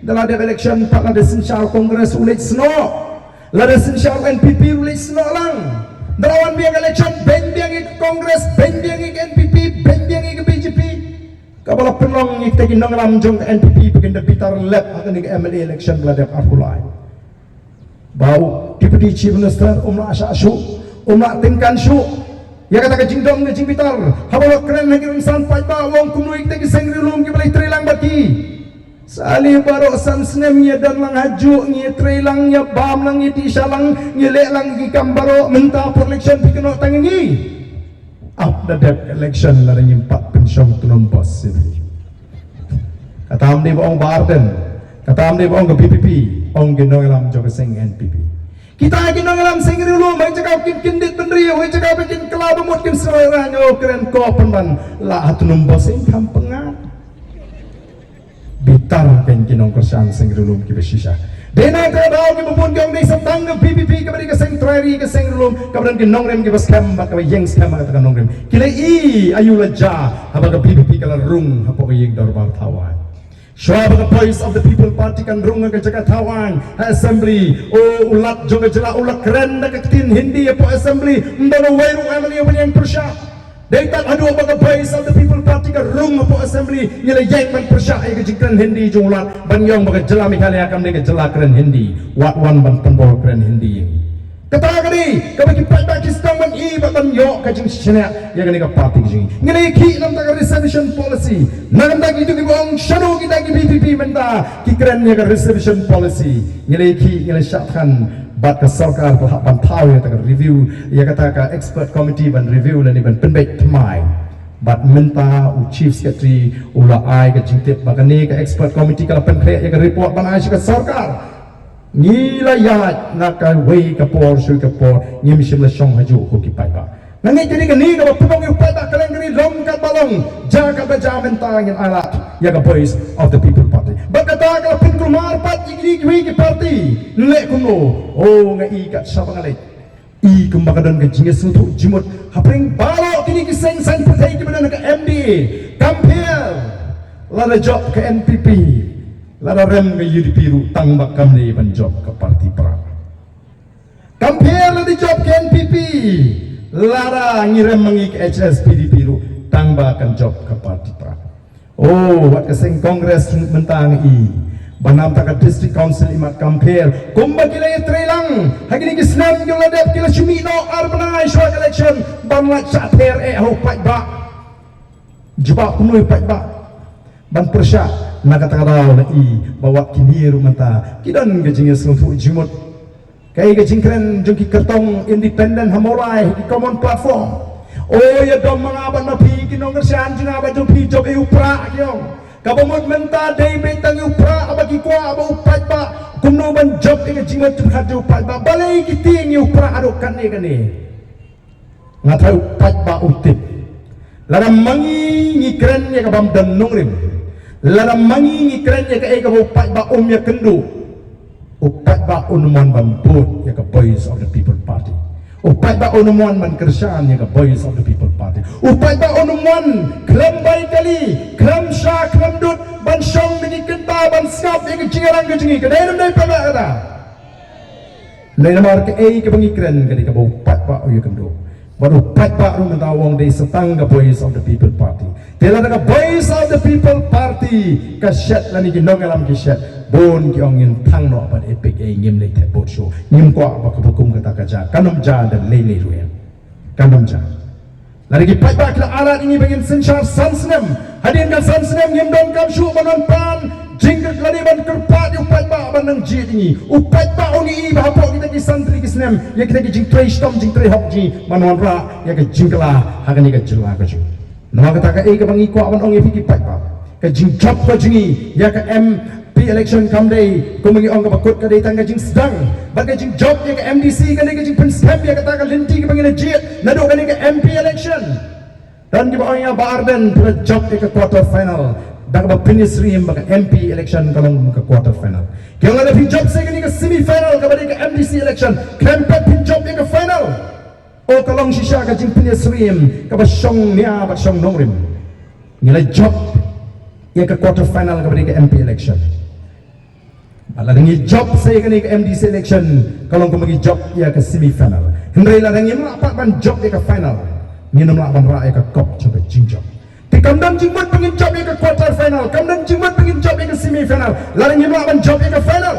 Dalam ada election pak ada sensyal Kongres ulit sno. Lada sensyal NPP ulit sno lang. Dalam biang election ben biang ka Kongres, ben biang ka NPP, ben biang ka BJP. Kabala penong ni kita kinong lam jong NPP bikin depitar lab akan ni MLA election beladap apulai. Bau Deputy Chief Minister umla asya asu, umla tingkan su. Ya kata ke jingdong ke jingpitar, habala keren lagi insan pai ba wong kumui kita kiseng rilum ki balai trilang baki. Salih baro san snem nya dan lang haju nya trilang nya bam lang nya tisalang nya lek lang ki kambaro menta election pikeno tangi. After that election la nyimpat pensyong tunon bos sini. Kata amde ba ong Barden, kata amde ba ong ke PPP, ong gendong lam jo keseng NPP. Kita lagi nongelam sengri lu, mai cakap kin dit pendri, mai cakap bikin kelab mut kin selera nyo keren ko pendan lah hatu nombos ing kampengan. Bitar kan kinong kersan sengri lu ki besisa. Dena ka daw ki bubun gam ni satang PPP ka bari ka seng trari ka sengri lu, ka bran kin nongrem ki baskam ba ka yeng skam ka ta nongrem. Kila I ayu laja haba ka PPP kala rung hapo ka yeng darbar tawan. Syabab the voice of the people party kan runga ke Jakartawan assembly ulat juga jela ulat keren dak ketin Hindi po assembly ndalo wairu amali yang persya daitat adu the voice of the people party kan runga po assembly nyela yang man persya ke jikran Hindi jung ulat banyong baga jela mikali akam de ke jela keren Hindi wat wan ban penbol keren Hindi ini kata kali kabagi Pakistan man I batan yo kajing sina ya kani ka party jing ngene ki nam ta reservation policy nam ta gitu ki bong shano kita ki PPP menta ki keren ya ka reservation policy ngene ki ngene syatkan bat ka sarkar ban thau ya ta review ya kata ka expert committee ban review la ni ban penbek tmai bat menta u chief secretary ula ai ka jingtip bagane ka expert committee kala penkhre ya ka report ban ai ka sarkar Nila ya naka wei kapor sui kapor ngim sim la song haju ko ki pai ba nangi jadi kani ka pupong yu pai ba kaleng kani long ka balong jaga ba jamen tangin alat ya ka voice of the people party bakata ka pin kumar pat igri ki party le kuno ngai ka sabang ale I kumbakadan ka jinges untuk jimut hapring balo kini ki seng san patai ki bana ka MDA compare la job ka NPP Lara rem ke yudi piru tang bakam ni ban job ke parti pra. Compare la di job ke NPP. Lara ngirem mengi ke HSPD piru tang bakam job ke parti pra. Wat keseng kongres mentang I. Banam tak district council imat compare. Kumba kila trelang. Hagi ni kisnam kila dep kila shumino urbanized short election. Ban la chater ho pat ba. Jebak kunui pat ba. Ban persya nakataraw na I bawa kiniru manta kidan gajing selumpu jimut kay gajing keren jung ki kartong independent hamolai ki common platform ya dom mga aban mapi kinong kersian jung aban jung pi job upra kyong kabamot menta day betang upra abagi kwa aba upat ba kumno ban job ki gajing jung hadu upat ba balay kiting upra ado kani ngatay upat ba utip laram mangi ni keren ya kabam dan nongrim Laram mangi ni keren ya ka eka upat ba ya kendu upat ba unuman bambut ya ka voice of the people party upat ba unuman man kersan ya ka voice of the people party upat ba unuman klam bay kali klam sha klam dut ban syong ni kenta ban skap ya ka jingarang ka jingi ka dai pa ba kada dai namar ka eka bangi keren ka di ka upat ba ya kendu baru upat ba ru mentawong dai setang ka voice of the people party Tela daga voice of the people party kasyat lani ginong alam kasyat bon ki ong yin thang no ban epic ngim le te bot show ngim ko ba ka bukum kata kaja kanom ja dan le le ruya kanom ja lari ki pai ba kila alat ini bangin senchar sansnem hadin kan sansnem ngim don kam shu manon pan jingkat lani ban kerpat upat ba ban nang jit ini upat ba oni I ba hapo kita ki santri ki snem ya kita ki jing tray stom jing tray hok ji manon ra ya ka jingkala hakani ka jela ka ju Nama kata ka eka bangi ko awan ong efiki pai pa ka jing job ka jingi ya ka MP election kam day ko mangi ong ka bakut ka day tangga jing sedang ba ka jing job ya ka MDC ka day ka jing pensem ya kata ka linti ka bangi na jet nado ka day ka MP election dan di bawah ya Barden pada job ya ka quarter final dak ba finish rim ba ka MP election kalong ka quarter final kaya nga na job sa ka day ka semi final ka ba day ka MDC election campaign pin job ya ka final kalong sisya ka jing pinya srim ka basyong niya basyong nongrim nilai job ya ka quarter final ka bari ka MP election ala ngi job saya ka ni ka MDC election kalong ka magi job ya ka semi final hendrai la ngi ma pat ban job ya ka final ni nom la ban ra ya ka kop coba jing job Kamdan jingmat pengin job ke quarter final, kamdan jingmat pengin job ke semi final, lalu nyimla ban job ke final.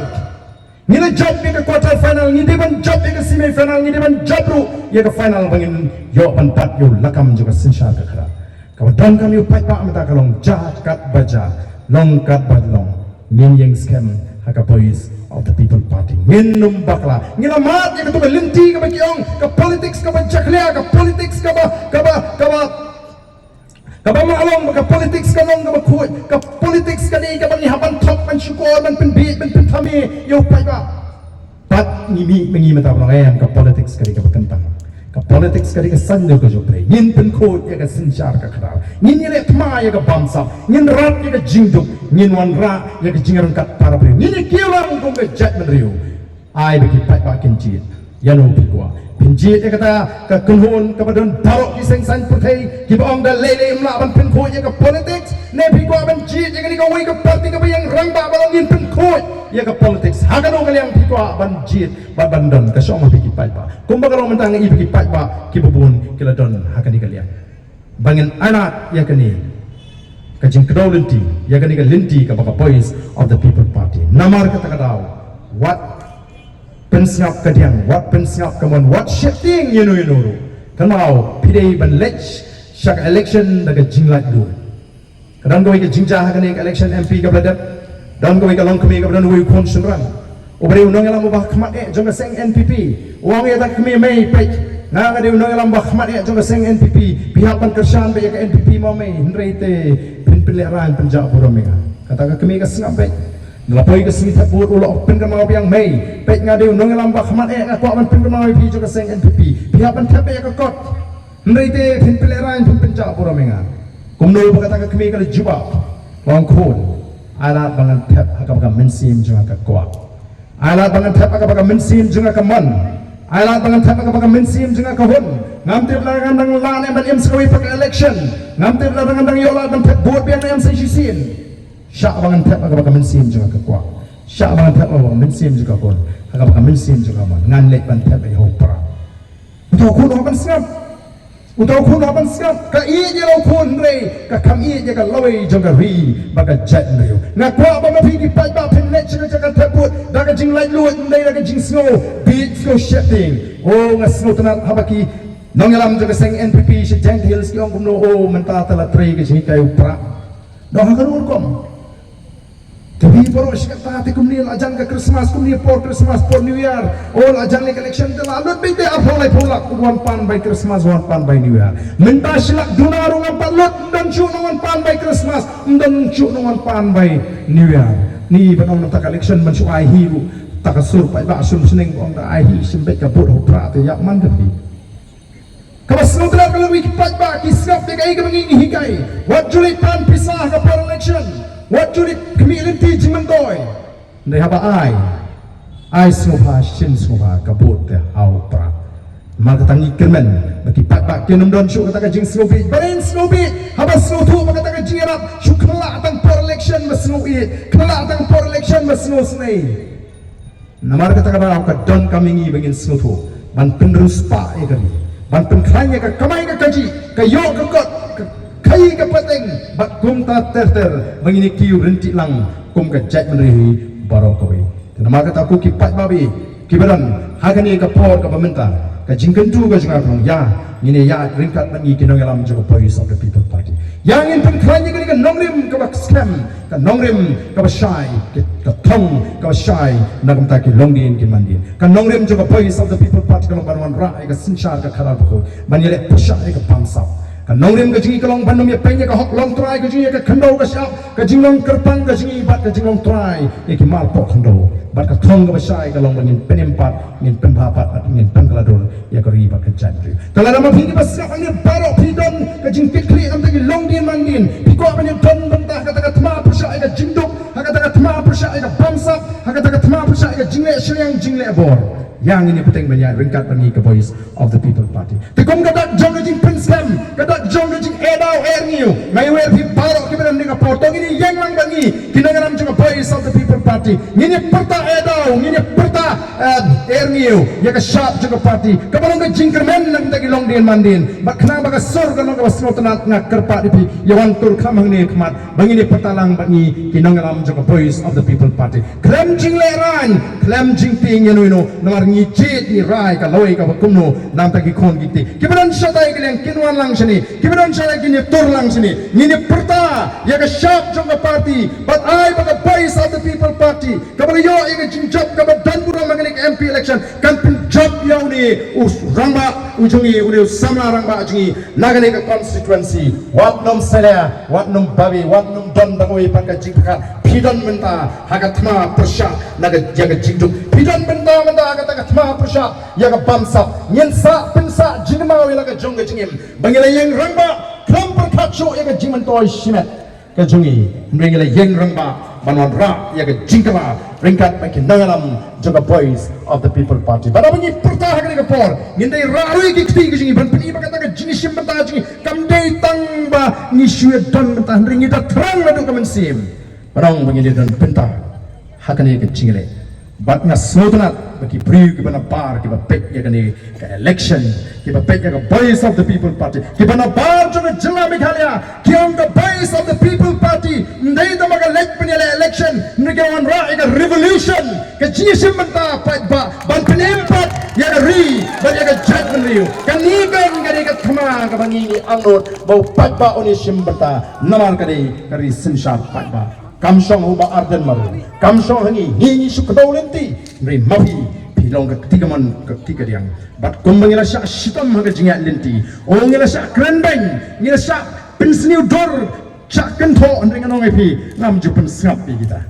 Ngila job ke quarter final, ngide ban job ke semi final, ngide ban job ru ya ke final pengin yo ban pat yo lakam juga sinsar ke khara. Kawan kami upai pak mata kalong jakat baja, long kat badlong, ngin yang scam haka boys of the people party. Ngin numbakla, ngila mat ya ke tu linti ke bagiong, ke politics ke bajaklia, ke politics ke Kaba maalong ka politics ka nong ka kuy ka politics ka ni ka bang haban top man syukur man penbit man pentami yo pai ba pat ngimi mengi mata orang ayam ka politics ka ni ka kentang ka politics ka ni ka sando ka jopre ngin pen ko ya ka sinchar ka khara ngin ni le tma ya ka bamsa ngin rat ya ka jingduk ngin wan ra ya ka jingaran kat para pre ngin ni kilang ko ka jet man riu ai bagi pai ba kinjit ya no pikwa Pinjit ya kata ke kunhun kepadon barok di sengsan putih kibaong dah lele melawan penkut ya ke politics nepi gua pinjit ya ke dikawai ke parti ke yang rambak balongin penkut ya ke politics hakan orang yang pikwa banjit babandon ke syong bagi paipa kumba kalau mentang i bagi paipa kibubun kiladon hakan dikalian bangin anak ya kini kajing kedau linti ya kini ke linti ke baka boys of the people party namar kata kadau what pensiap kadiang, what pensiap kaman, what shifting you know. Kalau pidai ban lech, syak election daga jinglat du. Kadang kau ikut jingjah hakan election MP kabradat, dan kau ikut long kami kabradat wui konsenran. Obari unang elam ubah kemat jangka seng NPP, uang ia tak kami mai pek. Nang ada unang elam ubah kemat jangka seng NPP, pihak pan kersan baik ke NPP mau mai, hendrai te penleran penjak buramega. Kata kami kesengap baik. Lapoi ke sini tak buat ulah pen ke mau yang Mei pek ngade unang lambak mat aku aman pen ke mau pi juga seng NPP pihak pen tap ya ke kot ndai te pen peleran pen penjak pura menga kumno berkata ke kami kalau jubab long khon alat bangan tap agak mensim juga ke kuat alat bangan tap agak mensim juga ke mon alat bangan tap agak mensim juga ke hon ngamtir larangan dang lan em em sekali pakai election ngamtir larangan dang yola dan tap buat biar em sensisin syak bangan tap agak mensim juga ke kuat syak bangan tap agak mensim juga kon agak mensim juga mon ngan lek ban tap ai hopra untuk kun haban skam untuk kun haban skam ka i je lo kun re ka kam i je ka loi juga ri baga jet re na kwa ba ma pi di pai ba pen lek juga ka tap put daga jing lai luat ndai daga jing snow beat snow shifting oh ngas snow tenat habaki nong alam juga seng NPP si gentle ski ong kumno oh menta tala tre ke sini kayu pra dah hakan kom tapi baru sekarang hati kumni lajang ke Christmas kumni por Christmas por New Year oh lajang lek election terlalu binte apa lagi pulak one pan by Christmas one pan by New Year minta silak dunarung empat lot dan cuk one pan by Christmas dan cuk one pan by New Year ni benong tak election mencu ai hiu tak kasur pai ba sum seneng ong ta ai hi sembet kabut hopra te yak man tapi kalau seluruh kalau wiki pai ba kisap de kai ke mengingi hikai wat julit pan pisah ke per election what jurit kemilinti jimendoy ndai haba ai snopa shin snopa kabut te au pra mal katangi kermen bagi pak kenum don syuk kata jing snobi barin snobi haba snotu kata jing arab syuk kelak tang per election masnobi kelak tang per election masno snei namar kata ka don kamingi bangin snotu ban penerus pa e kali ban penklanya ka kamai ka kaji ka yo ka kot kai ke pateng bat kum ta ter mengini kiu rentik lang kum ke jet meneri barokowi nama kata aku kipat babi kibaran hagani ke por ke pemerintah ke jingkentu ke jengang ya ini ya ringkat mengi kinong alam juga boys of the people party yang in pengklanya ke nongrim ke scam ke nongrim ke syai ke tong ke syai nak mtaki longdin ke mandin ke nongrim juga boys of the people party kalau banwan rai ke sinchar ke kharal ko manile pushai ke bangsa nongrim ke jingi kalong bandung ya pengnya ke hok long try ke jingi ke kendo ke siap ke jinglong kerpang ke jingi bat ke jinglong try ya ki mal pok kendo bat ke tong ke besai kalong ngin penempat ngin pempapat ngin pengkalador ya ke riba ke jandri telah nama pingi besar ngin barok pidon ke jing pikli am tagi long din mandin piko apa ni don bentah kata kata ma persai ke jingduk kata kata ma persai ke bamsap kata kata ma persai ke jingle seliang jingle bor yang ini penting banyak ringkat pergi ke voice of the people party tekum kadak jong jing pensam kadak jong jing edau erniu ngai wer pi barok kiberan dengan potong ini yang lang bangi kinangan juga voice of the people party ini perta edau ini perta erniu ya ka sharp juga party kabarang ka jingkermen nang tagi long din mandin bak khana baka sor ka ka wasnotanat nga kerpa dipi yawan tur khamang ni khmat bangini patalang bangi kinangalam juga voice of the people party klem jing le ran klem jing ting yanuino namar ngi chit ni rai ka loi ka kumno nam tagi khon giti kibaran shatai kileng kinwan lang sini kibaran shatai kini tur lang sini ni perta ya ka sharp juga party but I baka voice of the people party kabar yo ya jing job kabar dan pura mangani MP election kan job yaw ni rangba ujungi uli samla rangba ujungi nagani ka constituency wat nom sela wat nom babi wat nom don bagoi pangka jingka pidon menta haga thma persha naga jaga jingduk pidon menta haga taga thma persha yaga bamsa nyensa pensa jingma wi laga jonga jingim bangila yang rangba klam perkhacho yaga jingman toy shimet ka jungi bangila yang rangba banwan ra yaga jingkala ringkat makin nangalam juga voice of the people party pada bengi pertah ka por ngindai raui ki kti jingi ban peni bakata ka jinisim benta jingi kamdei tangba ni shue don benta ringi ta thrang madu kamen sim barang bengi don benta hakane ka jingile bat nga sodna baki bri ki bana bar ki ba pek ya kane ka election ki ba pek ya ka voice of the people party ki bana bar juga jilla meghalaya ki on the voice of the people party ndai ta maga lek peni election ngewan ra ka revolution ka jinisim benta pat ba ban penempat ya ri ban ya ka judgment riu kan ni kan ka thama ka bangi ni angot bau pat ba oni sim benta namar ka dei ka ri sinsha pat ba kamsong uba arden maru kamsong hangi hingi sukadau lenti mri mafi pilong ke tiga man ke tiga diang bat kumbangila sya shitam haga jingat lenti ongila sya krendeng ngila sya pensniu dor sya kento andring anong epi ngam jupen sngap kita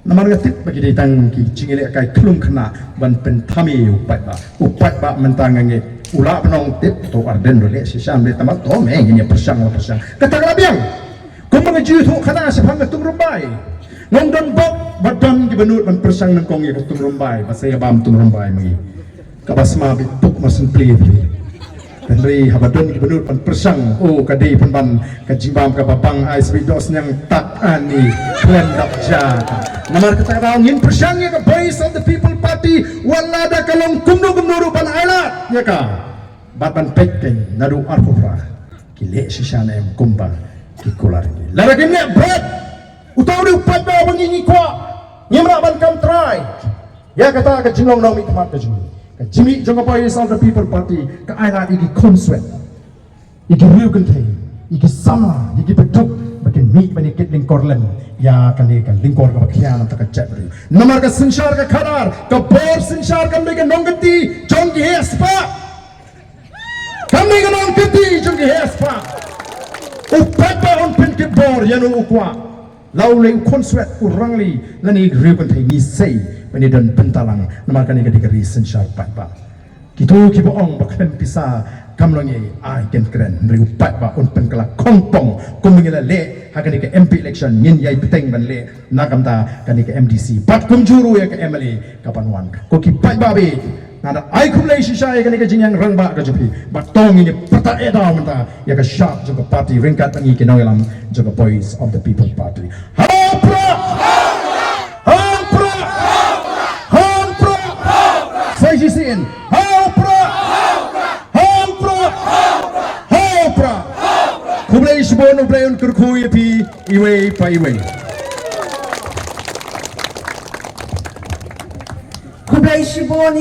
namar ngatit bagi ditang ki jingile kai klung khna ban pen thami upat ba mentangange ula penong tip to arden dole sisam de tamak to me ngini persang kata labiang kumbang jutu khana sepang tung rumbai ngondon bok badan gibenut ban persang nang kong ya tung rumbai basaya bam tung rumbai magi kabasma bituk masun pli Henry habadon gibenut ban persang kadai ban kajimbam ka babang ais bidos yang tak ani klen dakja namar kata raung ngin persang ya ka voice of the people party wala da kalong kumno ban ailat ya ka batan pekken nadu arfura kile sisana em kumbang kikular ni laragim ni bread utaw ni upat ba bangi kwa nyemra ban kam try ya kata ka jinglong nang mi kmat ka jimi ka jimi jonga voice of the people party ka aira igi conswet igi riu contain igi sama igi beduk bakin mi bani kitling korlen ya kan lingkor ka bakhian ta ka chat riu namar ka sinshar ka kharar ka bor sinshar kan me ka nongati jongi hespa kami ka nongati jongi hespa upat ba on pen ke bor yanu ukwa laulai konswet urangli nani riukan thai ni sei bani dan pentalang namakan ni ka reason sharp ba kitu ki boong bakhen pisa kamlongi ai ken kren riu pat ba on pen kala kongpong kumingila le hakani ka MP election nin yai piteng ban le nakamta kani ka MDC pat kumjuru ya ka MLA kapanwan ko ki pat ba be nada ai kumlai shisha ya kani ka jingyang rangba ka jupi batong ini pata eda menta ya ka sharp juga party ringkat tangi kinangalam juga voice of the people party hapra sai jisin hapra kumlai shibon ubrayon kurku yapi iwe pa iwe kumlai shibon